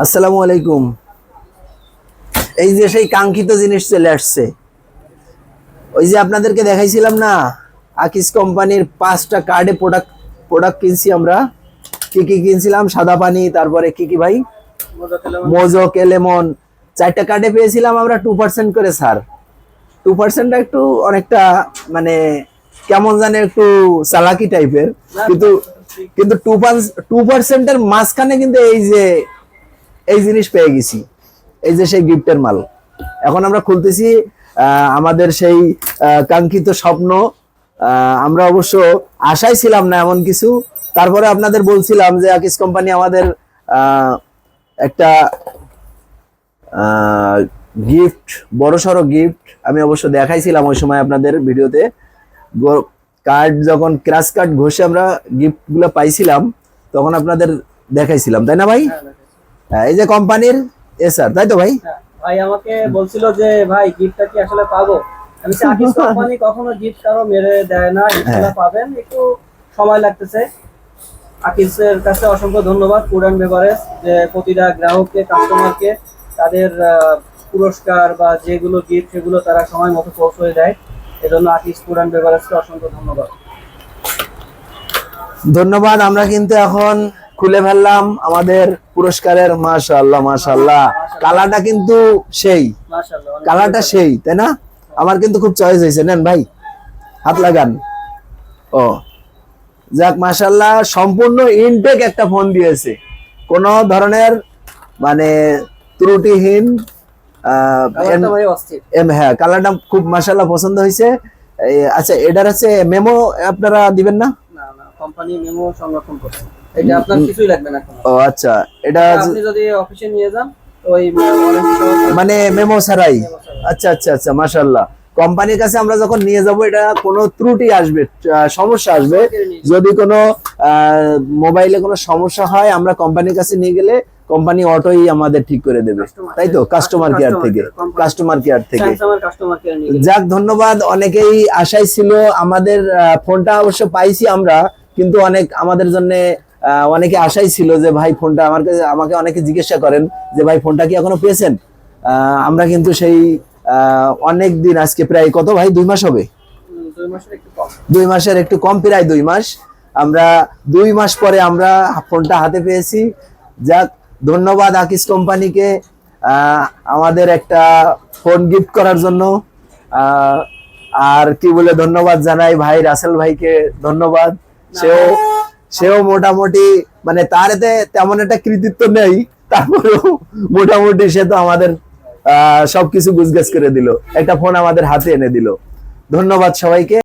আসসালামু আলাইকুম। এই যে সেই কাঙ্ক্ষিত জিনিস চলে আসছে, ওই যে আপনাদেরকে দেখাইছিলাম না, আকিস কোম্পানির 5টা কার্ডে প্রোডাক্ট প্রোডাক্ট কিনছি আমরা। কি কি কিনছিলাম? সাদা পানি, তারপরে কি কি ভাই, মোজো লেমন। 4টা কার্ডে পেয়েছিলাম আমরা 2% করে ছাড়। 2%টা একটু অনেকটা মানে কেমন জানে একটু চালাকি টাইপের, কিন্তু কিন্তু 2%-এর মাঝখানে কিন্তু এই যে এই জিনিস পেয়ে গেছি, এই যে সেই গিফটের মাল। এখন আমরা খুলতেছি আমাদের সেই কাঙ্ক্ষিত স্বপ্ন। আমরা অবশ্য আশাই ছিলাম না এমন কিছু, তারপরে আপনাদের বলছিলাম যে আকিস কোম্পানি আমাদের একটা গিফট, বড়সড় গিফট আমি অবশ্য দেখাইছিলাম ওই সময় আপনাদের ভিডিওতে। কার্ড যখন ক্র্যাশ কার্ড ঘষে আমরা গিফট গুলো পাইছিলাম তখন আপনাদের দেখাইছিলাম, তাই না ভাই? এই যে কোম্পানির স্যার, তাই তো ভাই? ভাই আমাকে বলছিল যে ভাই গিফটটা কি আসলে পাবো। আমি আকিস কোম্পানি কখনো গিফট কারো মেরে দেয় না, ইনশাআল্লাহ পাবেন, একটু সময় লাগতেছে। আকিসের কাছে অসংখ্য ধন্যবাদ ফুড এন্ড বেভারেজ, যে প্রতিটা গ্রাহককে, কাস্টমারকে তাদের পুরস্কার বা যেগুলো গিফট সেগুলো তারা সময় মতো পৌঁছে দেয়। এজন্য আকিস ফুড এন্ড বেভারেজকে অসংখ্য ধন্যবাদ। ধন্যবাদ। আমরা কিন্তু এখন খুলে ফেললাম আমাদের পুরস্কারের। মাশাআল্লাহ মাশাআল্লাহ, কালারটা কিন্তু সেই, কালারটা সেই, তাই না? আমার কিন্তু খুব চয়েস হয়েছে। নেন ভাই, হাত লাগান। ও যাক, মাশাআল্লাহ, সম্পূর্ণ ইনটেক একটা ফোন দিয়েছে, কোনো ধরনের মানে ত্রুটিহীন। হ্যাঁ, কালারটা খুব মাশাআল্লাহ পছন্দ হয়েছে। আচ্ছা, এটার হচ্ছে মেমো আপনারা দিবেন না? কোম্পানি মেমো সংরক্ষণ করছে, এটা আপনার কিছুই লাগবে না। ও আচ্ছা, এটা আপনি যদি অফিসে নিয়ে যান ওই মানে মেমো ছাড়াই। আচ্ছা আচ্ছা আচ্ছা, মাশাআল্লাহ। কোম্পানির কাছে আমরা যখন নিয়ে যাব, এটা কোনো ত্রুটি আসবে, সমস্যা আসবে, যদি কোনো মোবাইলে কোনো সমস্যা হয়, আমরা কোম্পানির কাছে নিয়ে গেলে কোম্পানি অটোই আমাদের ঠিক করে দেবে, তাই তো? কাস্টমার কেয়ার থেকে, কাস্টমার কেয়ার থেকে। যাক, ধন্যবাদ। অনেকেই আশাই ছিল আমাদের ফোনটা অবশ্য পাইছি আমরা, কিন্তু অনেক আমাদের জন্য অনেকে আশাই ছিল যে ভাই ফোনটা, আমাকে অনেকে জিজ্ঞাসা করেন যে ভাই ফোনটা কি এখনো পেয়েছেন? আমরা কিন্তু সেই অনেক দিন, আজকে প্রায় কত ভাই, 2 মাস হবে, 2 মাসের একটু কম, প্রায় 2 মাস। আমরা 2 মাস পরে আমরা ফোনটা হাতে পেয়েছি। যাক, ধন্যবাদ আকিস কোম্পানিকে আমাদের একটা ফোন গিফট করার জন্য। আর কি বলে ধন্যবাদ জানাই ভাই রাসেল ভাইকে, ধন্যবাদ। সেও মোটামুটি মানে তার এতে তেমন একটা কৃতিত্ব নেই, তারপরেও মোটামুটি সে তো আমাদের সবকিছু গুছগাছ করে দিল, একটা ফোন আমাদের হাতে এনে দিল। ধন্যবাদ সবাইকে।